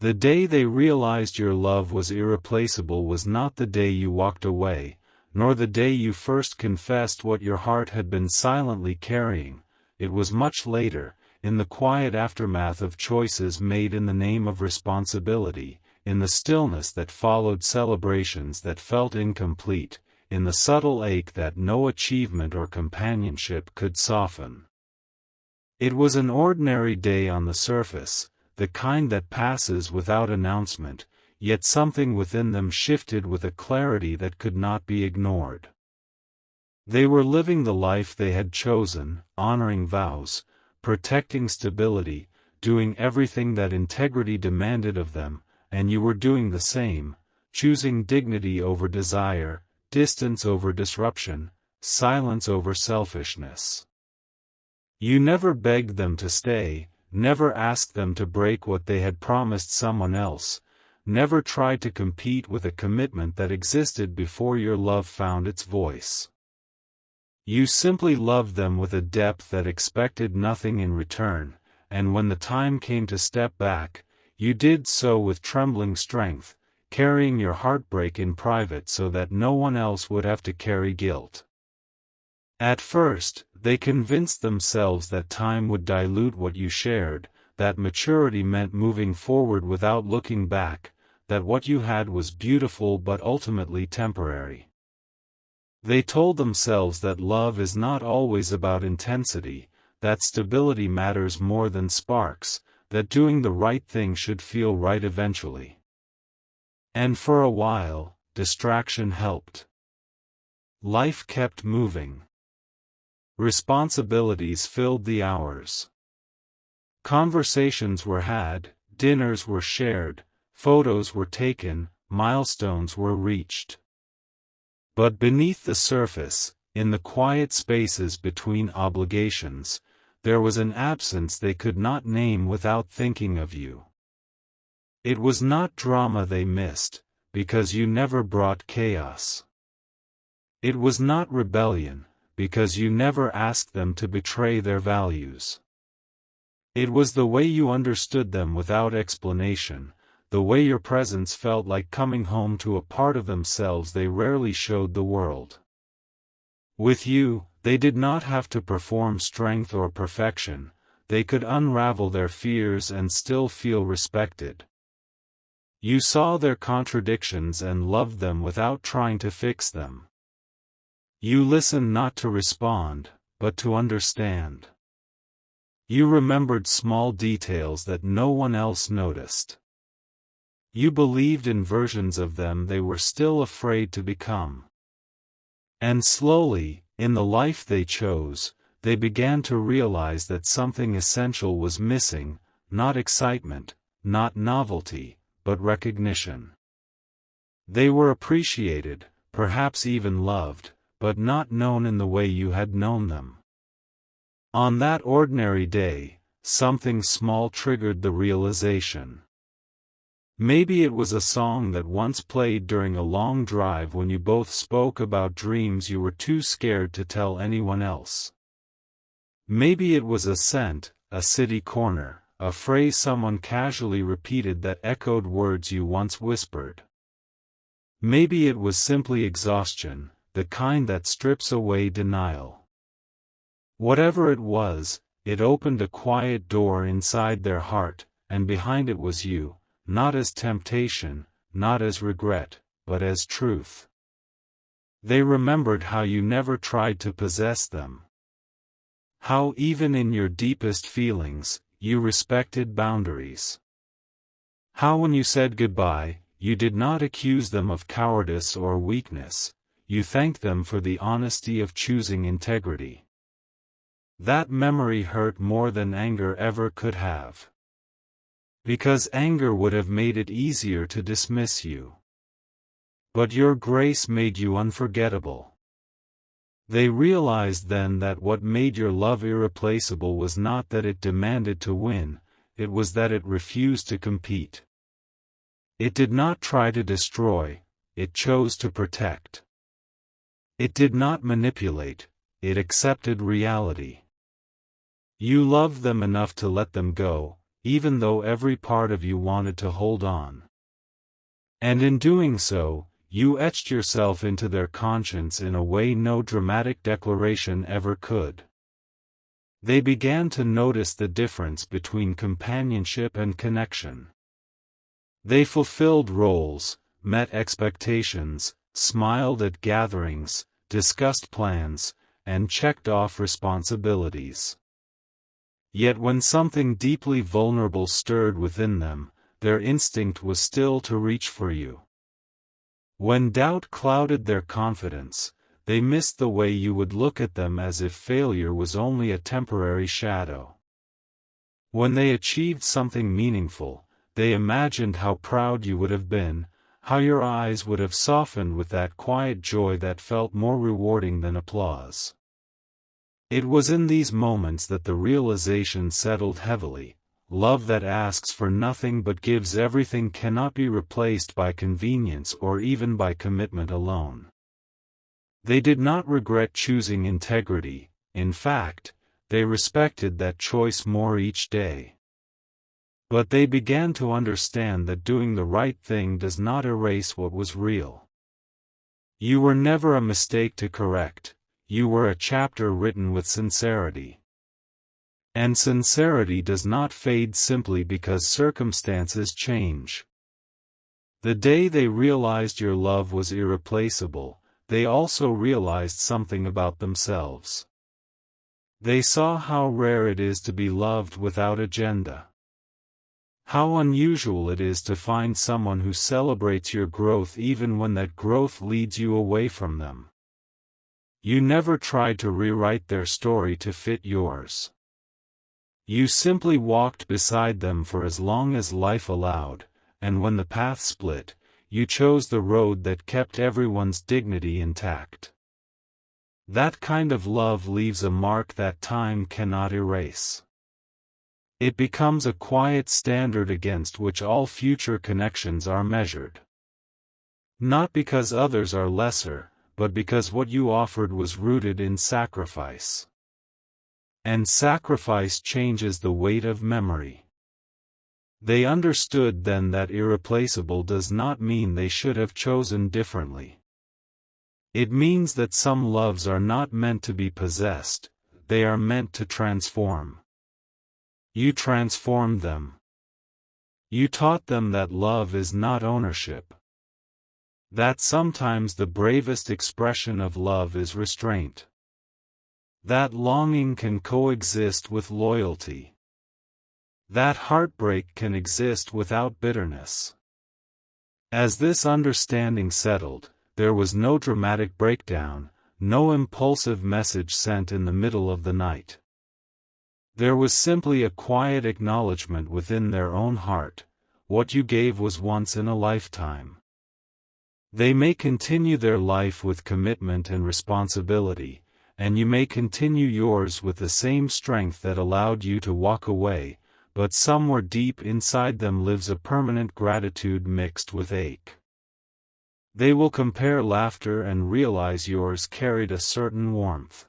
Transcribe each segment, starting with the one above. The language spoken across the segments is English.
The day they realized your love was irreplaceable was not the day you walked away, nor the day you first confessed what your heart had been silently carrying. It was much later, in the quiet aftermath of choices made in the name of responsibility, in the stillness that followed celebrations that felt incomplete, in the subtle ache that no achievement or companionship could soften. It was an ordinary day on the surface, the kind that passes without announcement, yet something within them shifted with a clarity that could not be ignored. They were living the life they had chosen, honoring vows, protecting stability, doing everything that integrity demanded of them, and you were doing the same, choosing dignity over desire, distance over disruption, silence over selfishness. You never begged them to stay, never asked them to break what they had promised someone else, never tried to compete with a commitment that existed before your love found its voice. You simply loved them with a depth that expected nothing in return, and when the time came to step back, you did so with trembling strength, carrying your heartbreak in private so that no one else would have to carry guilt. At first, they convinced themselves that time would dilute what you shared, that maturity meant moving forward without looking back, that what you had was beautiful but ultimately temporary. They told themselves that love is not always about intensity, that stability matters more than sparks, that doing the right thing should feel right eventually. And for a while, distraction helped. Life kept moving. Responsibilities filled the hours. Conversations were had, dinners were shared, photos were taken, milestones were reached. But beneath the surface, in the quiet spaces between obligations, there was an absence they could not name without thinking of you. It was not drama they missed, because you never brought chaos. It was not rebellion, because you never asked them to betray their values. It was the way you understood them without explanation, the way your presence felt like coming home to a part of themselves they rarely showed the world. With you, they did not have to perform strength or perfection, they could unravel their fears and still feel respected. You saw their contradictions and loved them without trying to fix them. You listened not to respond, but to understand. You remembered small details that no one else noticed. You believed in versions of them they were still afraid to become. And slowly, in the life they chose, they began to realize that something essential was missing, not excitement, not novelty, but recognition. They were appreciated, perhaps even loved, but not known in the way you had known them. On that ordinary day, something small triggered the realization. Maybe it was a song that once played during a long drive when you both spoke about dreams you were too scared to tell anyone else. Maybe it was a scent, a city corner, a phrase someone casually repeated that echoed words you once whispered. Maybe it was simply exhaustion, the kind that strips away denial. Whatever it was, it opened a quiet door inside their heart, and behind it was you, not as temptation, not as regret, but as truth. They remembered how you never tried to possess them. How even in your deepest feelings, you respected boundaries. How when you said goodbye, you did not accuse them of cowardice or weakness, you thanked them for the honesty of choosing integrity. That memory hurt more than anger ever could have. Because anger would have made it easier to dismiss you. But your grace made you unforgettable. They realized then that what made your love irreplaceable was not that it demanded to win, it was that it refused to compete. It did not try to destroy, it chose to protect. It did not manipulate, it accepted reality. You loved them enough to let them go, even though every part of you wanted to hold on. And in doing so, you etched yourself into their conscience in a way no dramatic declaration ever could. They began to notice the difference between companionship and connection. They fulfilled roles, met expectations, smiled at gatherings, discussed plans, and checked off responsibilities. Yet when something deeply vulnerable stirred within them, their instinct was still to reach for you. When doubt clouded their confidence, they missed the way you would look at them as if failure was only a temporary shadow. When they achieved something meaningful, they imagined how proud you would have been, how your eyes would have softened with that quiet joy that felt more rewarding than applause. It was in these moments that the realization settled heavily: love that asks for nothing but gives everything cannot be replaced by convenience or even by commitment alone. They did not regret choosing integrity; in fact, they respected that choice more each day. But they began to understand that doing the right thing does not erase what was real. You were never a mistake to correct, you were a chapter written with sincerity. And sincerity does not fade simply because circumstances change. The day they realized your love was irreplaceable, they also realized something about themselves. They saw how rare it is to be loved without agenda. How unusual it is to find someone who celebrates your growth even when that growth leads you away from them. You never tried to rewrite their story to fit yours. You simply walked beside them for as long as life allowed, and when the path split, you chose the road that kept everyone's dignity intact. That kind of love leaves a mark that time cannot erase. It becomes a quiet standard against which all future connections are measured. Not because others are lesser, but because what you offered was rooted in sacrifice. And sacrifice changes the weight of memory. They understood then that irreplaceable does not mean they should have chosen differently. It means that some loves are not meant to be possessed, they are meant to transform. You transformed them. You taught them that love is not ownership. That sometimes the bravest expression of love is restraint. That longing can coexist with loyalty. That heartbreak can exist without bitterness. As this understanding settled, there was no dramatic breakdown, no impulsive message sent in the middle of the night. There was simply a quiet acknowledgement within their own heart: what you gave was once in a lifetime. They may continue their life with commitment and responsibility, and you may continue yours with the same strength that allowed you to walk away, but somewhere deep inside them lives a permanent gratitude mixed with ache. They will compare laughter and realize yours carried a certain warmth.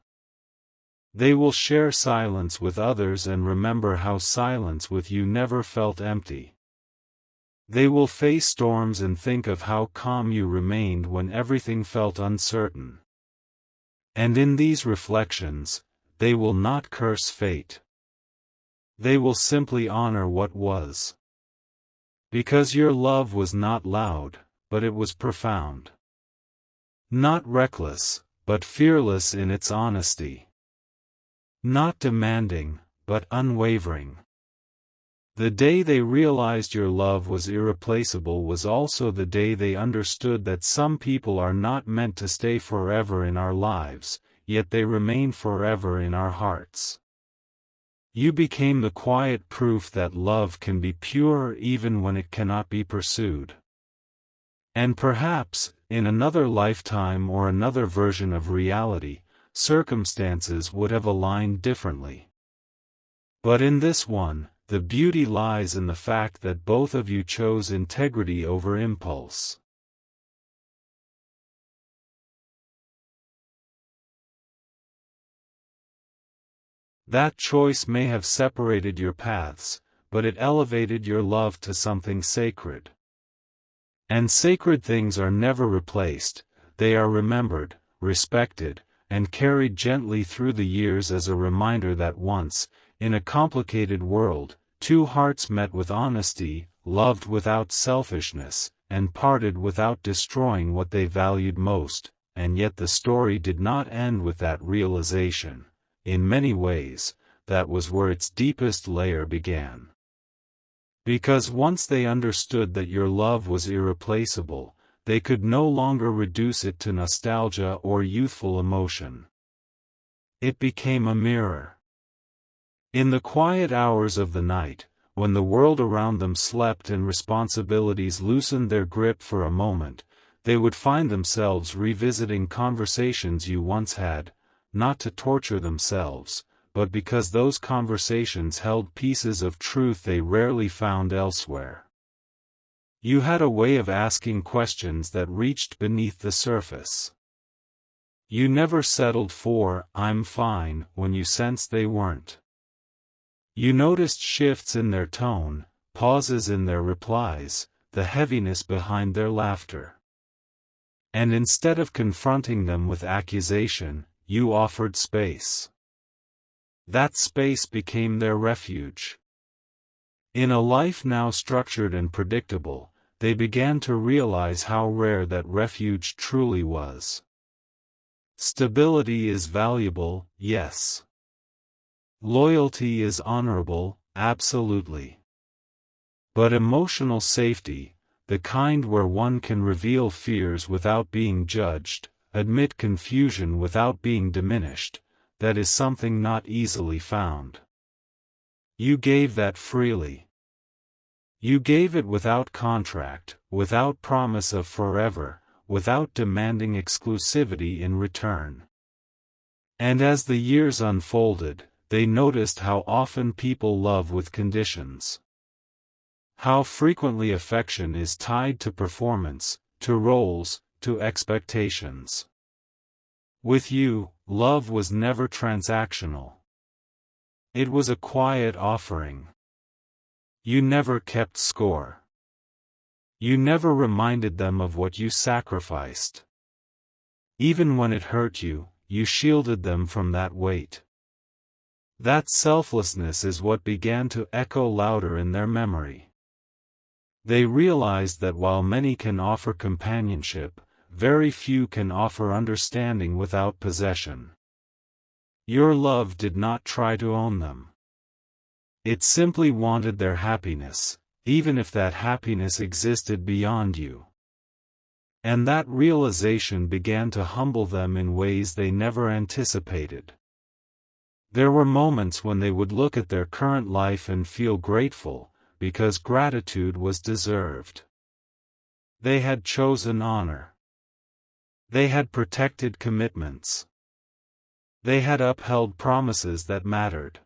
They will share silence with others and remember how silence with you never felt empty. They will face storms and think of how calm you remained when everything felt uncertain. And in these reflections, they will not curse fate. They will simply honor what was. Because your love was not loud, but it was profound. Not reckless, but fearless in its honesty. Not demanding, but unwavering. The day they realized your love was irreplaceable was also the day they understood that some people are not meant to stay forever in our lives, yet they remain forever in our hearts. You became the quiet proof that love can be pure even when it cannot be pursued. And perhaps, in another lifetime or another version of reality, circumstances would have aligned differently. But in this one, the beauty lies in the fact that both of you chose integrity over impulse. That choice may have separated your paths, but it elevated your love to something sacred. And sacred things are never replaced, they are remembered, respected, and carried gently through the years as a reminder that once, in a complicated world, two hearts met with honesty, loved without selfishness, and parted without destroying what they valued most, and yet the story did not end with that realization. In many ways, that was where its deepest layer began. Because once they understood that your love was irreplaceable, they could no longer reduce it to nostalgia or youthful emotion. It became a mirror. In the quiet hours of the night, when the world around them slept and responsibilities loosened their grip for a moment, they would find themselves revisiting conversations you once had, not to torture themselves, but because those conversations held pieces of truth they rarely found elsewhere. You had a way of asking questions that reached beneath the surface. You never settled for, "I'm fine," when you sensed they weren't. You noticed shifts in their tone, pauses in their replies, the heaviness behind their laughter. And instead of confronting them with accusation, you offered space. That space became their refuge. In a life now structured and predictable, they began to realize how rare that refuge truly was. Stability is valuable, yes. Loyalty is honorable, absolutely. But emotional safety, the kind where one can reveal fears without being judged, admit confusion without being diminished, that is something not easily found. You gave that freely. You gave it without contract, without promise of forever, without demanding exclusivity in return. And as the years unfolded, they noticed how often people love with conditions. How frequently affection is tied to performance, to roles, to expectations. With you, love was never transactional. It was a quiet offering. You never kept score. You never reminded them of what you sacrificed. Even when it hurt you, you shielded them from that weight. That selflessness is what began to echo louder in their memory. They realized that while many can offer companionship, very few can offer understanding without possession. Your love did not try to own them. It simply wanted their happiness, even if that happiness existed beyond you. And that realization began to humble them in ways they never anticipated. There were moments when they would look at their current life and feel grateful, because gratitude was deserved. They had chosen honor. They had protected commitments. They had upheld promises that mattered.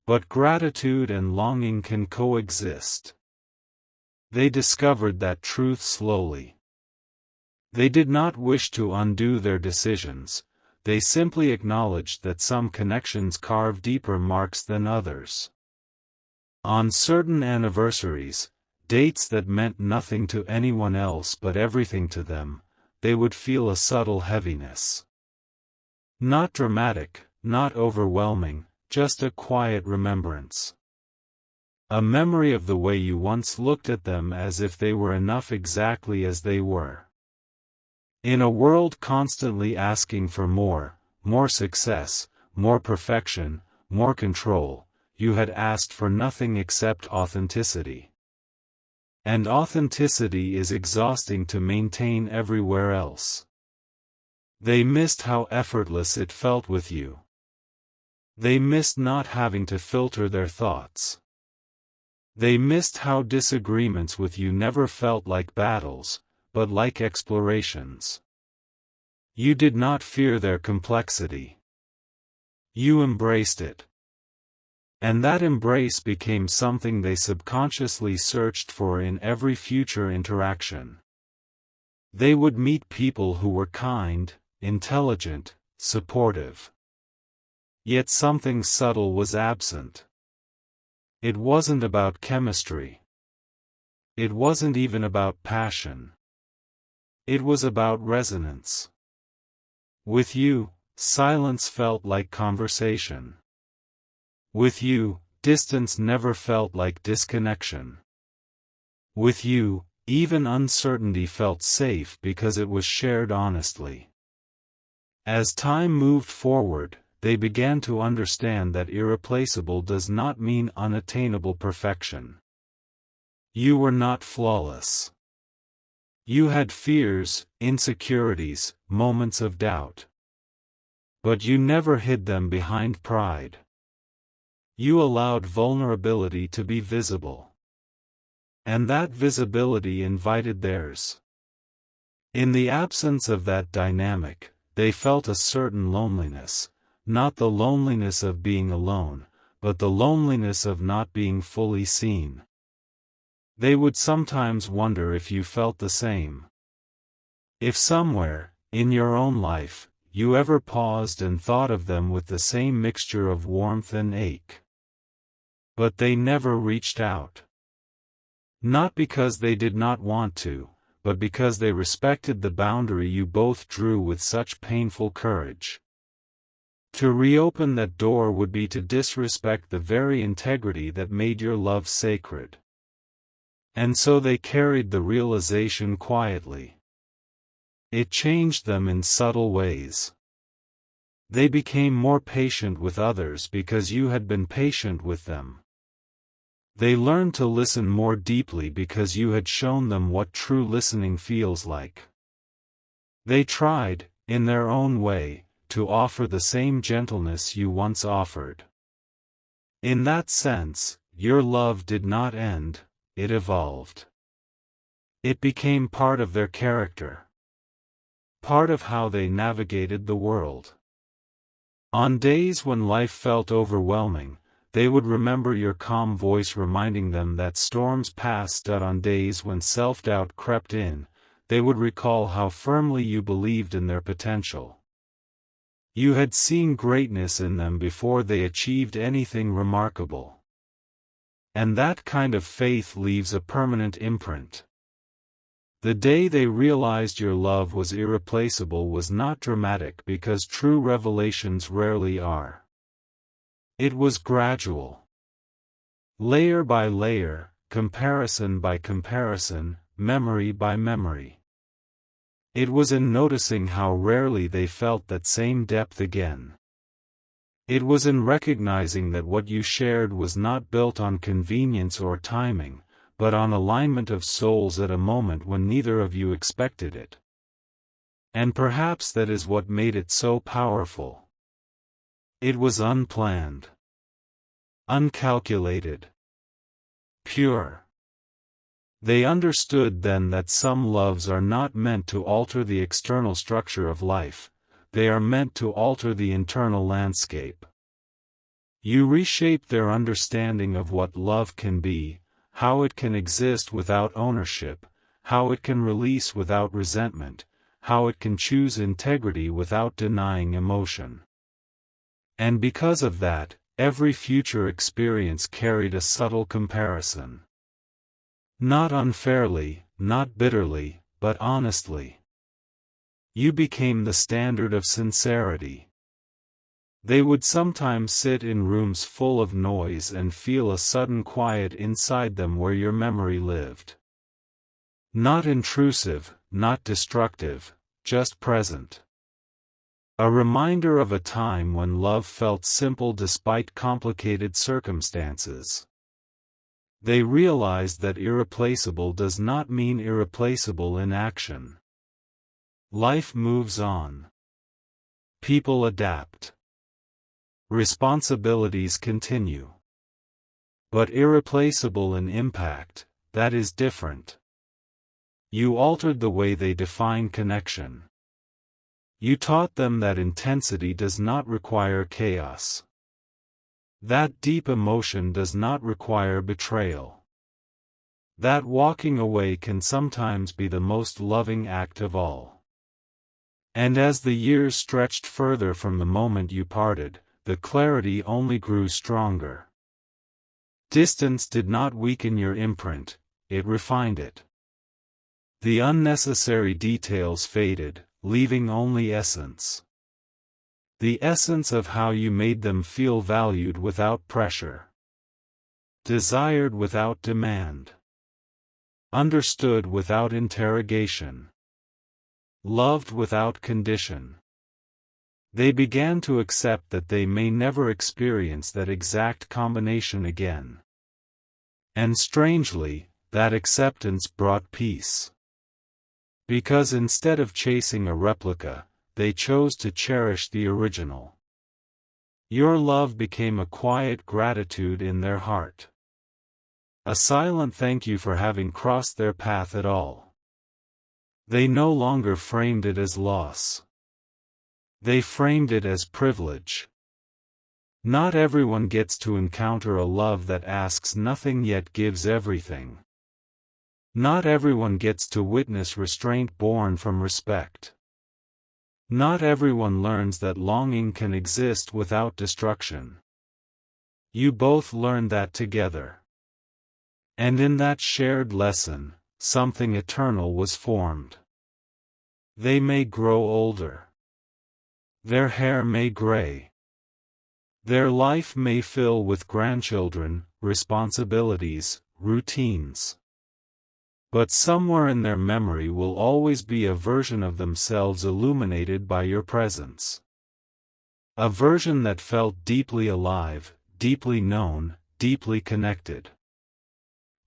But gratitude and longing can coexist. They discovered that truth slowly. They did not wish to undo their decisions, they simply acknowledged that some connections carve deeper marks than others. On certain anniversaries, dates that meant nothing to anyone else but everything to them, they would feel a subtle heaviness. Not dramatic, not overwhelming, just a quiet remembrance. A memory of the way you once looked at them as if they were enough exactly as they were. In a world constantly asking for more success, more perfection, more control, you had asked for nothing except authenticity. And authenticity is exhausting to maintain everywhere else. They missed how effortless it felt with you. They missed not having to filter their thoughts. They missed how disagreements with you never felt like battles, but like explorations. You did not fear their complexity. You embraced it. And that embrace became something they subconsciously searched for in every future interaction. They would meet people who were kind, intelligent, supportive. Yet something subtle was absent. It wasn't about chemistry. It wasn't even about passion. It was about resonance. With you, silence felt like conversation. With you, distance never felt like disconnection. With you, even uncertainty felt safe because it was shared honestly. As time moved forward, they began to understand that irreplaceable does not mean unattainable perfection. You were not flawless. You had fears, insecurities, moments of doubt. But you never hid them behind pride. You allowed vulnerability to be visible. And that visibility invited theirs. In the absence of that dynamic, they felt a certain loneliness, not the loneliness of being alone, but the loneliness of not being fully seen. They would sometimes wonder if you felt the same. If somewhere, in your own life, you ever paused and thought of them with the same mixture of warmth and ache. But they never reached out. Not because they did not want to, but because they respected the boundary you both drew with such painful courage. To reopen that door would be to disrespect the very integrity that made your love sacred. And so they carried the realization quietly. It changed them in subtle ways. They became more patient with others because you had been patient with them. They learned to listen more deeply because you had shown them what true listening feels like. They tried, in their own way, to offer the same gentleness you once offered. In that sense, your love did not end, it evolved. It became part of their character. Part of how they navigated the world. On days when life felt overwhelming, they would remember your calm voice reminding them that storms passed. On days when self-doubt crept in, they would recall how firmly you believed in their potential. You had seen greatness in them before they achieved anything remarkable. And that kind of faith leaves a permanent imprint. The day they realized your love was irreplaceable was not dramatic because true revelations rarely are. It was gradual. Layer by layer, comparison by comparison, memory by memory. It was in noticing how rarely they felt that same depth again. It was in recognizing that what you shared was not built on convenience or timing, but on alignment of souls at a moment when neither of you expected it. And perhaps that is what made it so powerful. It was unplanned. Uncalculated. Pure. They understood then that some loves are not meant to alter the external structure of life, they are meant to alter the internal landscape. You reshaped their understanding of what love can be, how it can exist without ownership, how it can release without resentment, how it can choose integrity without denying emotion. And because of that, every future experience carried a subtle comparison. Not unfairly, not bitterly, but honestly. You became the standard of sincerity. They would sometimes sit in rooms full of noise and feel a sudden quiet inside them where your memory lived. Not intrusive, not destructive, just present. A reminder of a time when love felt simple despite complicated circumstances. They realized that irreplaceable does not mean irreplaceable in action. Life moves on. People adapt. Responsibilities continue. But irreplaceable in impact, that is different. You altered the way they define connection. You taught them that intensity does not require chaos. That deep emotion does not require betrayal. That walking away can sometimes be the most loving act of all. And as the years stretched further from the moment you parted, the clarity only grew stronger. Distance did not weaken your imprint, it refined it. The unnecessary details faded, leaving only essence. The essence of how you made them feel valued without pressure. Desired without demand. Understood without interrogation. Loved without condition. They began to accept that they may never experience that exact combination again. And strangely, that acceptance brought peace. Because instead of chasing a replica, they chose to cherish the original. Your love became a quiet gratitude in their heart. A silent thank you for having crossed their path at all. They no longer framed it as loss. They framed it as privilege. Not everyone gets to encounter a love that asks nothing yet gives everything. Not everyone gets to witness restraint born from respect. Not everyone learns that longing can exist without destruction. You both learned that together. And in that shared lesson, something eternal was formed. They may grow older. Their hair may gray. Their life may fill with grandchildren, responsibilities, routines. But somewhere in their memory will always be a version of themselves illuminated by your presence. A version that felt deeply alive, deeply known, deeply connected.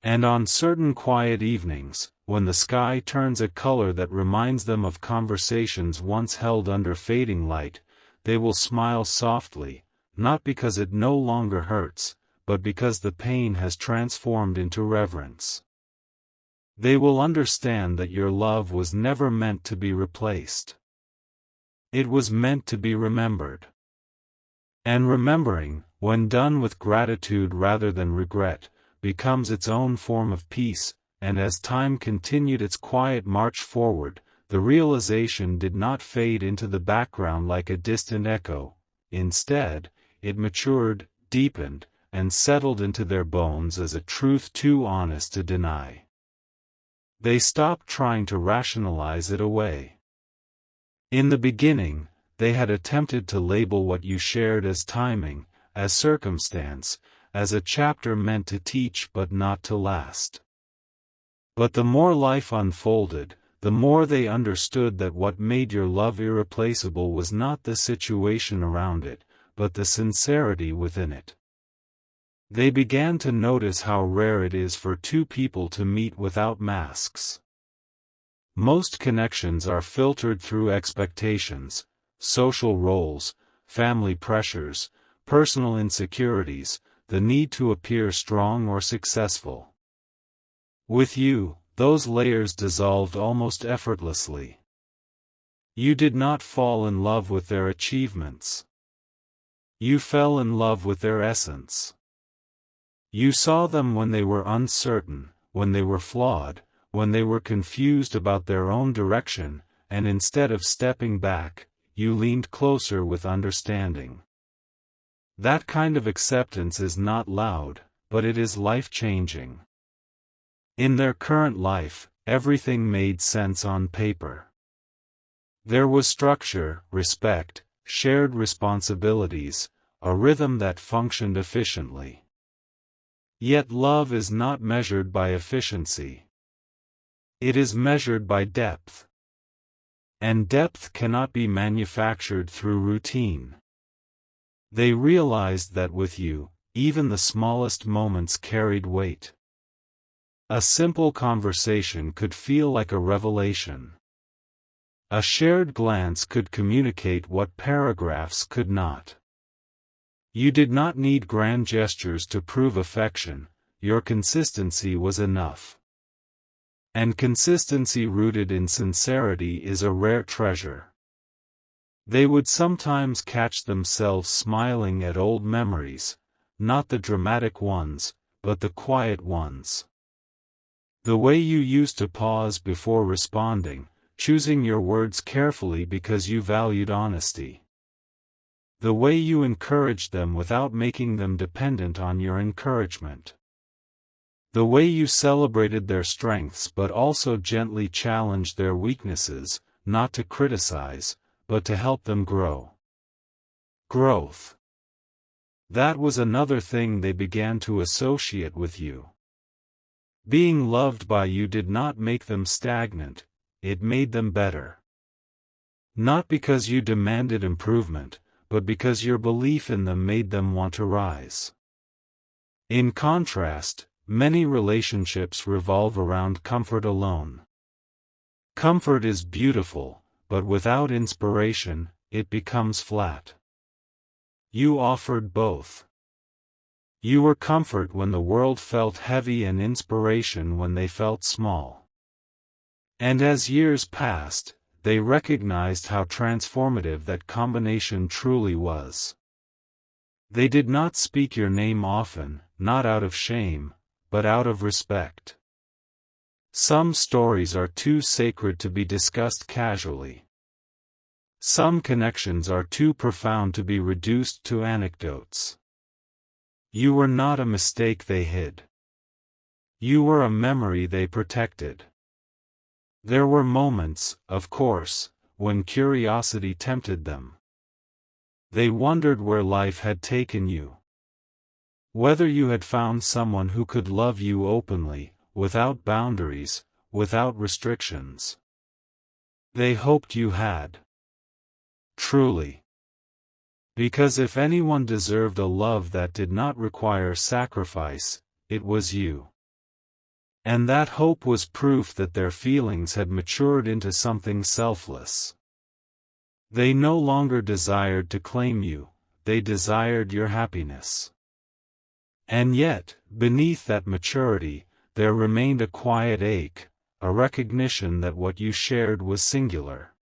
And on certain quiet evenings, when the sky turns a color that reminds them of conversations once held under fading light, they will smile softly, not because it no longer hurts, but because the pain has transformed into reverence. They will understand that your love was never meant to be replaced. It was meant to be remembered. And remembering, when done with gratitude rather than regret, becomes its own form of peace, and as time continued its quiet march forward, the realization did not fade into the background like a distant echo. Instead, it matured, deepened, and settled into their bones as a truth too honest to deny. They stopped trying to rationalize it away. In the beginning, they had attempted to label what you shared as timing, as circumstance, as a chapter meant to teach but not to last. But the more life unfolded, the more they understood that what made your love irreplaceable was not the situation around it, but the sincerity within it. They began to notice how rare it is for two people to meet without masks. Most connections are filtered through expectations, social roles, family pressures, personal insecurities, the need to appear strong or successful. With you, those layers dissolved almost effortlessly. You did not fall in love with their achievements. You fell in love with their essence. You saw them when they were uncertain, when they were flawed, when they were confused about their own direction, and instead of stepping back, you leaned closer with understanding. That kind of acceptance is not loud, but it is life-changing. In their current life, everything made sense on paper. There was structure, respect, shared responsibilities, a rhythm that functioned efficiently. Yet love is not measured by efficiency. It is measured by depth. And depth cannot be manufactured through routine. They realized that with you, even the smallest moments carried weight. A simple conversation could feel like a revelation. A shared glance could communicate what paragraphs could not. You did not need grand gestures to prove affection, your consistency was enough. And consistency rooted in sincerity is a rare treasure. They would sometimes catch themselves smiling at old memories, not the dramatic ones, but the quiet ones. The way you used to pause before responding, choosing your words carefully because you valued honesty. The way you encouraged them without making them dependent on your encouragement. The way you celebrated their strengths but also gently challenged their weaknesses, not to criticize, but to help them grow. Growth. That was another thing they began to associate with you. Being loved by you did not make them stagnant, it made them better. Not because you demanded improvement, but because your belief in them made them want to rise. In contrast, many relationships revolve around comfort alone. Comfort is beautiful, but without inspiration, it becomes flat. You offered both. You were comfort when the world felt heavy and inspiration when they felt small. And as years passed, they recognized how transformative that combination truly was. They did not speak your name often, not out of shame, but out of respect. Some stories are too sacred to be discussed casually. Some connections are too profound to be reduced to anecdotes. You were not a mistake they hid. You were a memory they protected. There were moments, of course, when curiosity tempted them. They wondered where life had taken you. Whether you had found someone who could love you openly, without boundaries, without restrictions. They hoped you had. Truly. Because if anyone deserved a love that did not require sacrifice, it was you. And that hope was proof that their feelings had matured into something selfless. They no longer desired to claim you, they desired your happiness. And yet, beneath that maturity, there remained a quiet ache, a recognition that what you shared was singular.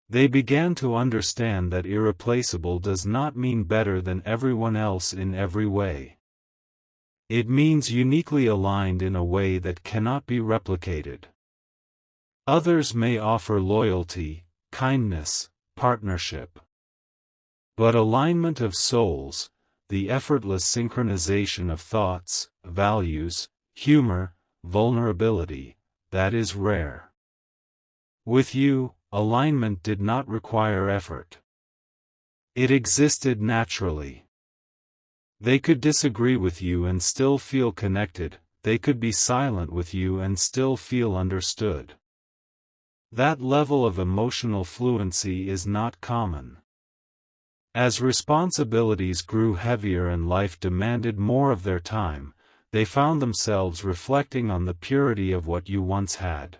They began to understand that irreplaceable does not mean better than everyone else in every way. It means uniquely aligned in a way that cannot be replicated. Others may offer loyalty, kindness, partnership. But alignment of souls, the effortless synchronization of thoughts, values, humor, vulnerability, that is rare. With you, alignment did not require effort. It existed naturally. They could disagree with you and still feel connected, they could be silent with you and still feel understood. That level of emotional fluency is not common. As responsibilities grew heavier and life demanded more of their time, they found themselves reflecting on the purity of what you once had.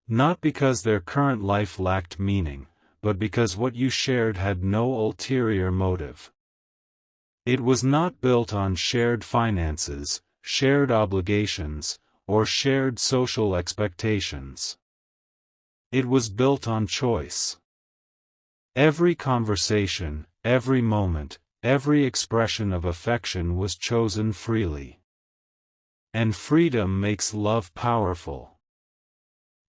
Not because their current life lacked meaning, but because what you shared had no ulterior motive. It was not built on shared finances, shared obligations, or shared social expectations. It was built on choice. Every conversation, every moment, every expression of affection was chosen freely. And freedom makes love powerful.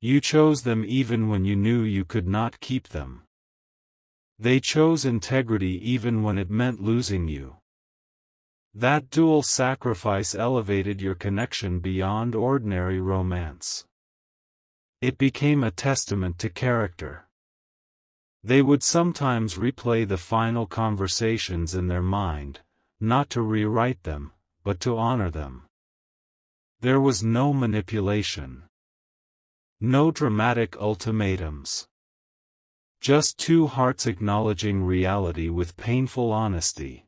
You chose them even when you knew you could not keep them. They chose integrity even when it meant losing you. That dual sacrifice elevated your connection beyond ordinary romance. It became a testament to character. They would sometimes replay the final conversations in their mind, not to rewrite them, but to honor them. There was no manipulation. No dramatic ultimatums. Just two hearts acknowledging reality with painful honesty.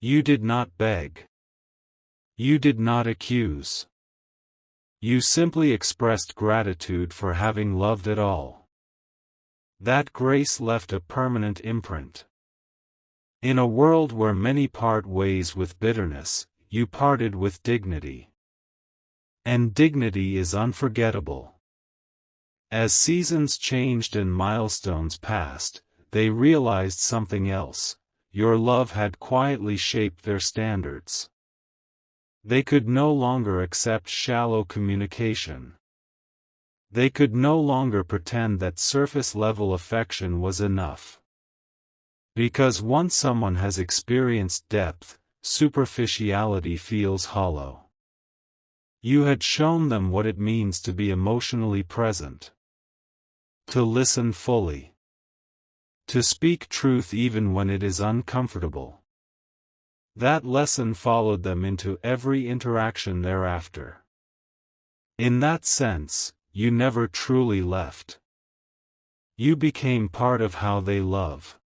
You did not beg. You did not accuse. You simply expressed gratitude for having loved at all. That grace left a permanent imprint. In a world where many part ways with bitterness, you parted with dignity. And dignity is unforgettable. As seasons changed and milestones passed, they realized something else. Your love had quietly shaped their standards. They could no longer accept shallow communication. They could no longer pretend that surface-level affection was enough. Because once someone has experienced depth, superficiality feels hollow. You had shown them what it means to be emotionally present. To listen fully. To speak truth even when it is uncomfortable. That lesson followed them into every interaction thereafter. In that sense, you never truly left. You became part of how they love.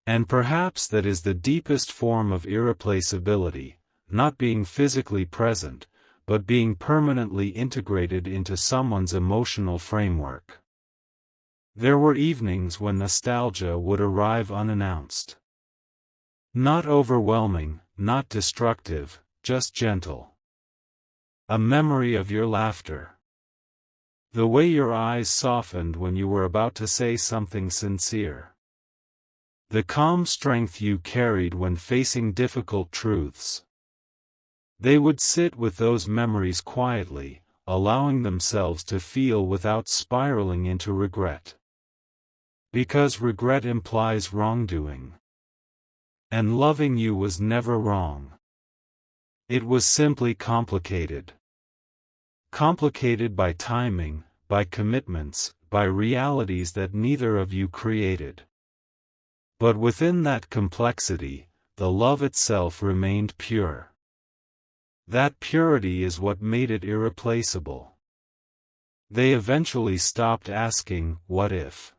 And perhaps that is the deepest form of irreplaceability, not being physically present, but being permanently integrated into someone's emotional framework. There were evenings when nostalgia would arrive unannounced. Not overwhelming, not destructive, just gentle. A memory of your laughter. The way your eyes softened when you were about to say something sincere. The calm strength you carried when facing difficult truths. They would sit with those memories quietly, allowing themselves to feel without spiraling into regret. Because regret implies wrongdoing. And loving you was never wrong. It was simply complicated. Complicated by timing, by commitments, by realities that neither of you created. But within that complexity, the love itself remained pure. That purity is what made it irreplaceable. They eventually stopped asking, "What if?"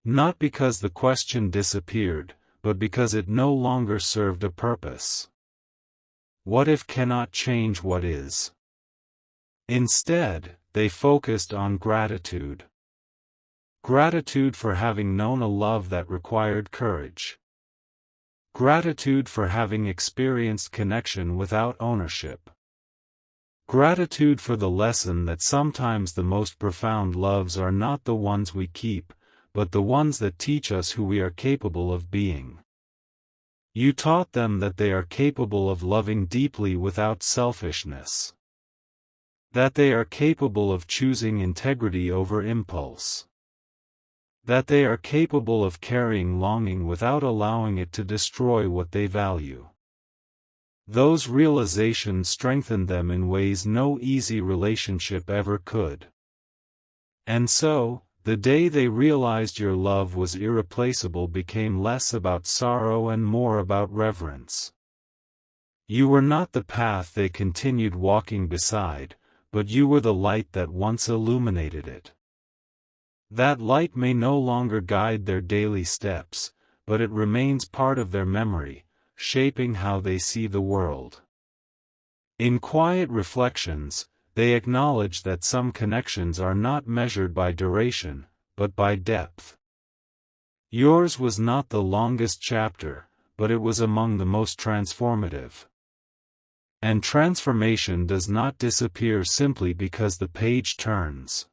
Not because the question disappeared, but because it no longer served a purpose. What if cannot change what is? Instead, they focused on gratitude. Gratitude for having known a love that required courage. Gratitude for having experienced connection without ownership. Gratitude for the lesson that sometimes the most profound loves are not the ones we keep, but the ones that teach us who we are capable of being. You taught them that they are capable of loving deeply without selfishness. That they are capable of choosing integrity over impulse. That they are capable of carrying longing without allowing it to destroy what they value. Those realizations strengthened them in ways no easy relationship ever could. And so, the day they realized your love was irreplaceable became less about sorrow and more about reverence. You were not the path they continued walking beside, but you were the light that once illuminated it. That light may no longer guide their daily steps, but it remains part of their memory, shaping how they see the world. In quiet reflections, they acknowledge that some connections are not measured by duration, but by depth. Yours was not the longest chapter, but it was among the most transformative. And transformation does not disappear simply because the page turns.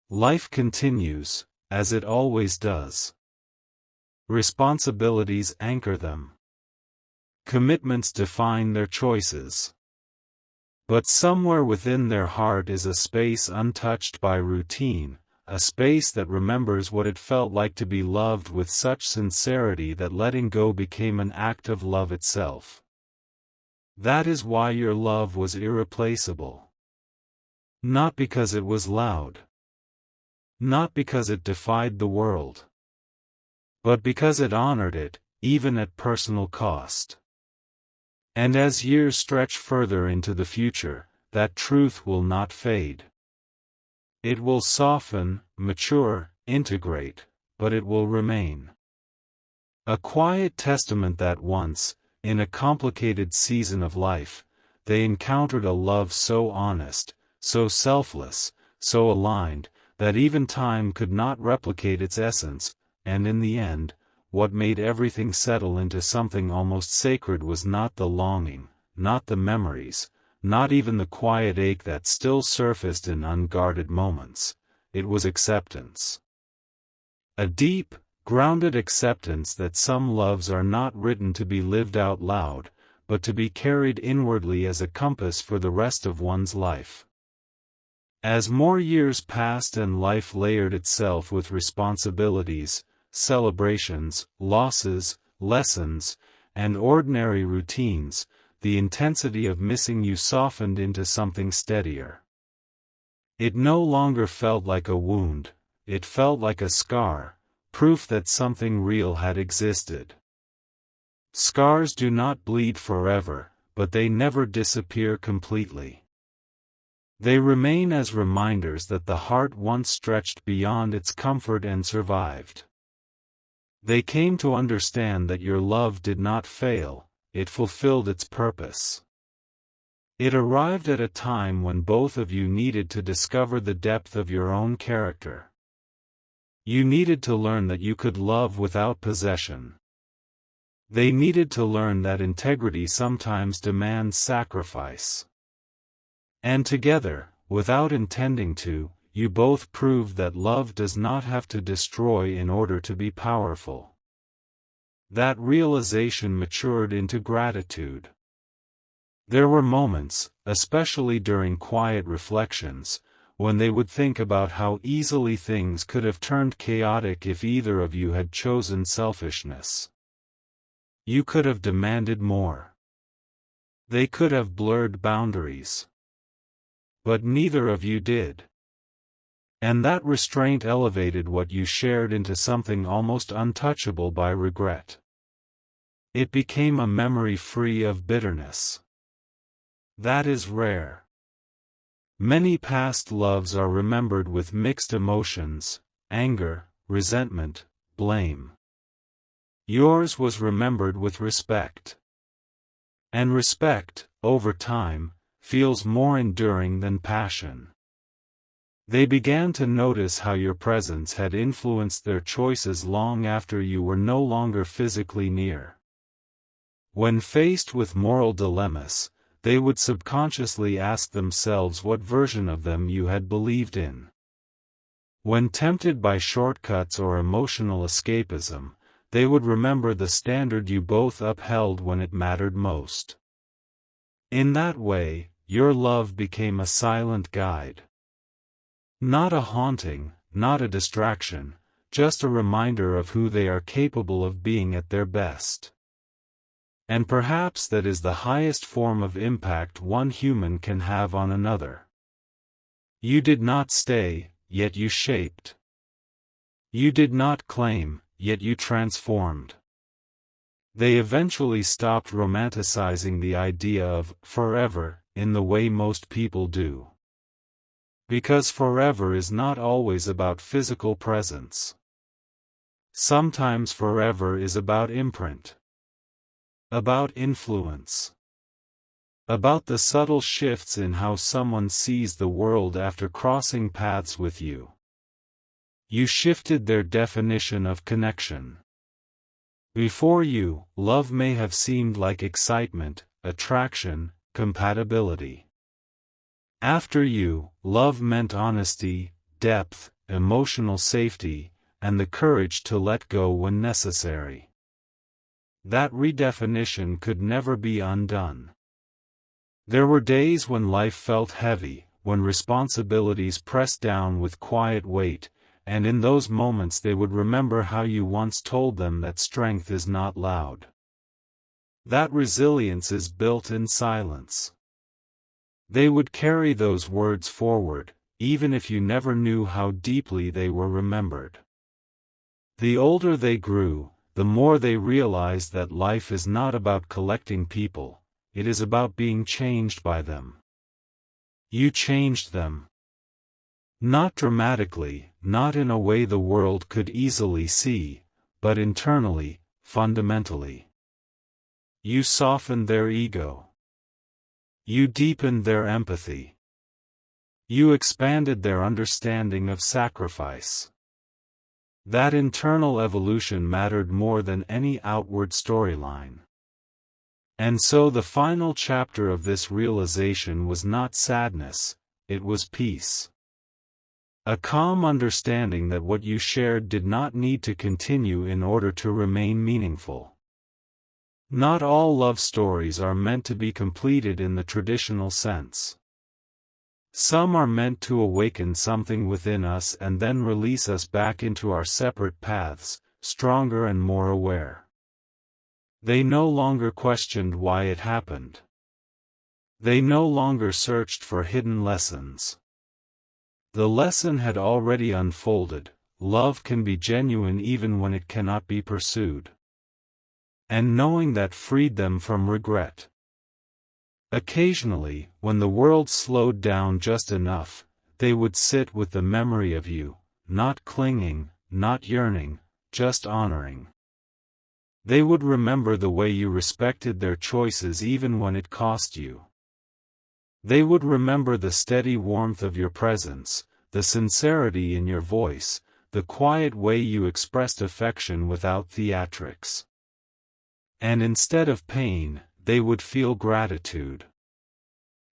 Life continues, as it always does. Responsibilities anchor them. Commitments define their choices. But somewhere within their heart is a space untouched by routine, a space that remembers what it felt like to be loved with such sincerity that letting go became an act of love itself. That is why your love was irreplaceable. Not because it was loud. Not because it defied the world. But because it honored it, even at personal cost. And as years stretch further into the future, that truth will not fade. It will soften, mature, integrate, but it will remain. A quiet testament that once, in a complicated season of life, they encountered a love so honest, so selfless, so aligned, that even time could not replicate its essence, and in the end, what made everything settle into something almost sacred was not the longing, not the memories, not even the quiet ache that still surfaced in unguarded moments. It was acceptance. A deep, grounded acceptance that some loves are not written to be lived out loud, but to be carried inwardly as a compass for the rest of one's life. As more years passed and life layered itself with responsibilities, celebrations, losses, lessons, and ordinary routines, the intensity of missing you softened into something steadier. It no longer felt like a wound, it felt like a scar, proof that something real had existed. Scars do not bleed forever, but they never disappear completely. They remain as reminders that the heart once stretched beyond its comfort and survived. They came to understand that your love did not fail, it fulfilled its purpose. It arrived at a time when both of you needed to discover the depth of your own character. You needed to learn that you could love without possession. They needed to learn that integrity sometimes demands sacrifice. And together, without intending to, you both proved that love does not have to destroy in order to be powerful. That realization matured into gratitude. There were moments, especially during quiet reflections, when they would think about how easily things could have turned chaotic if either of you had chosen selfishness. You could have demanded more. They could have blurred boundaries. But neither of you did. And that restraint elevated what you shared into something almost untouchable by regret. It became a memory free of bitterness. That is rare. Many past loves are remembered with mixed emotions, anger, resentment, blame. Yours was remembered with respect. And respect, over time, feels more enduring than passion. They began to notice how your presence had influenced their choices long after you were no longer physically near. When faced with moral dilemmas, they would subconsciously ask themselves what version of them you had believed in. When tempted by shortcuts or emotional escapism, they would remember the standard you both upheld when it mattered most. In that way, your love became a silent guide. Not a haunting, not a distraction, just a reminder of who they are capable of being at their best. And perhaps that is the highest form of impact one human can have on another. You did not stay, yet you shaped. You did not claim, yet you transformed. They eventually stopped romanticizing the idea of forever in the way most people do. Because forever is not always about physical presence. Sometimes forever is about imprint. About influence. About the subtle shifts in how someone sees the world after crossing paths with you. You shifted their definition of connection. Before you, love may have seemed like excitement, attraction, compatibility. After you, love meant honesty, depth, emotional safety, and the courage to let go when necessary. That redefinition could never be undone. There were days when life felt heavy, when responsibilities pressed down with quiet weight, and in those moments they would remember how you once told them that strength is not loud. That resilience is built in silence. They would carry those words forward, even if you never knew how deeply they were remembered. The older they grew, the more they realized that life is not about collecting people, it is about being changed by them. You changed them. Not dramatically, not in a way the world could easily see, but internally, fundamentally. You softened their ego. You deepened their empathy. You expanded their understanding of sacrifice. That internal evolution mattered more than any outward storyline. And so the final chapter of this realization was not sadness, it was peace. A calm understanding that what you shared did not need to continue in order to remain meaningful. Not all love stories are meant to be completed in the traditional sense. Some are meant to awaken something within us and then release us back into our separate paths, stronger and more aware. They no longer questioned why it happened. They no longer searched for hidden lessons. The lesson had already unfolded: love can be genuine even when it cannot be pursued. And knowing that freed them from regret. Occasionally, when the world slowed down just enough, they would sit with the memory of you, not clinging, not yearning, just honoring. They would remember the way you respected their choices even when it cost you. They would remember the steady warmth of your presence, the sincerity in your voice, the quiet way you expressed affection without theatrics. And instead of pain, they would feel gratitude.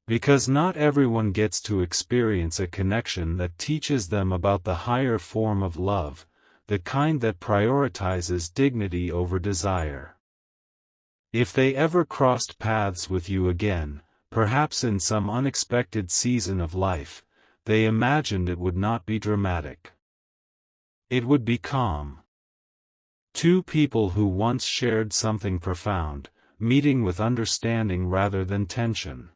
Because not everyone gets to experience a connection that teaches them about the higher form of love, the kind that prioritizes dignity over desire. If they ever crossed paths with you again, perhaps in some unexpected season of life, they imagined it would not be dramatic. It would be calm. Two people who once shared something profound, meeting with understanding rather than tension.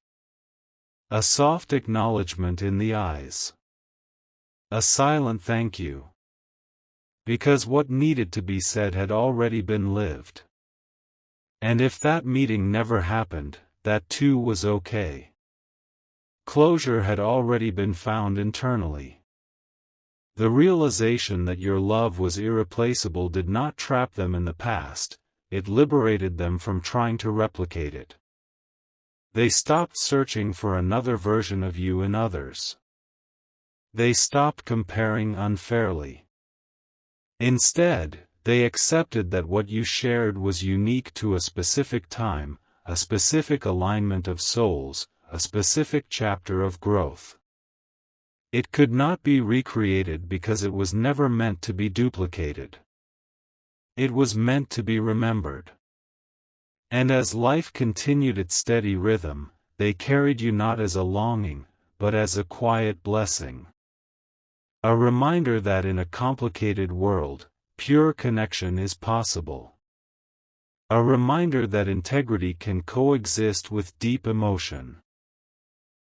A soft acknowledgement in the eyes. A silent thank you. Because what needed to be said had already been lived. And if that meeting never happened, that too was okay. Closure had already been found internally. The realization that your love was irreplaceable did not trap them in the past, it liberated them from trying to replicate it. They stopped searching for another version of you in others. They stopped comparing unfairly. Instead, they accepted that what you shared was unique to a specific time, a specific alignment of souls, a specific chapter of growth. It could not be recreated because it was never meant to be duplicated. It was meant to be remembered. And as life continued its steady rhythm, they carried you not as a longing, but as a quiet blessing. A reminder that in a complicated world, pure connection is possible. A reminder that integrity can coexist with deep emotion.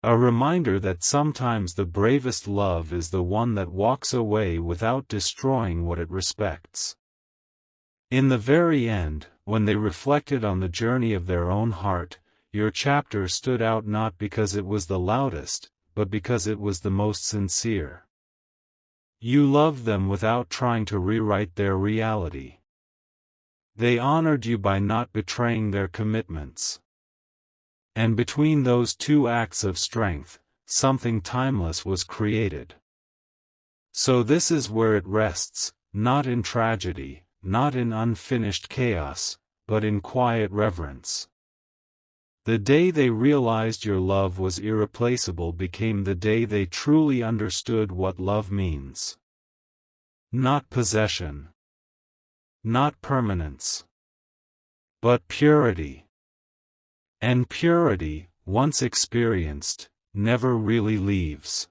A reminder that sometimes the bravest love is the one that walks away without destroying what it respects. In the very end, when they reflected on the journey of their own heart, your chapter stood out not because it was the loudest, but because it was the most sincere. You loved them without trying to rewrite their reality. They honored you by not betraying their commitments. And between those two acts of strength, something timeless was created. So this is where it rests, not in tragedy, not in unfinished chaos, but in quiet reverence. The day they realized your love was irreplaceable became the day they truly understood what love means. Not possession. Not permanence. But purity. And purity, once experienced, never really leaves.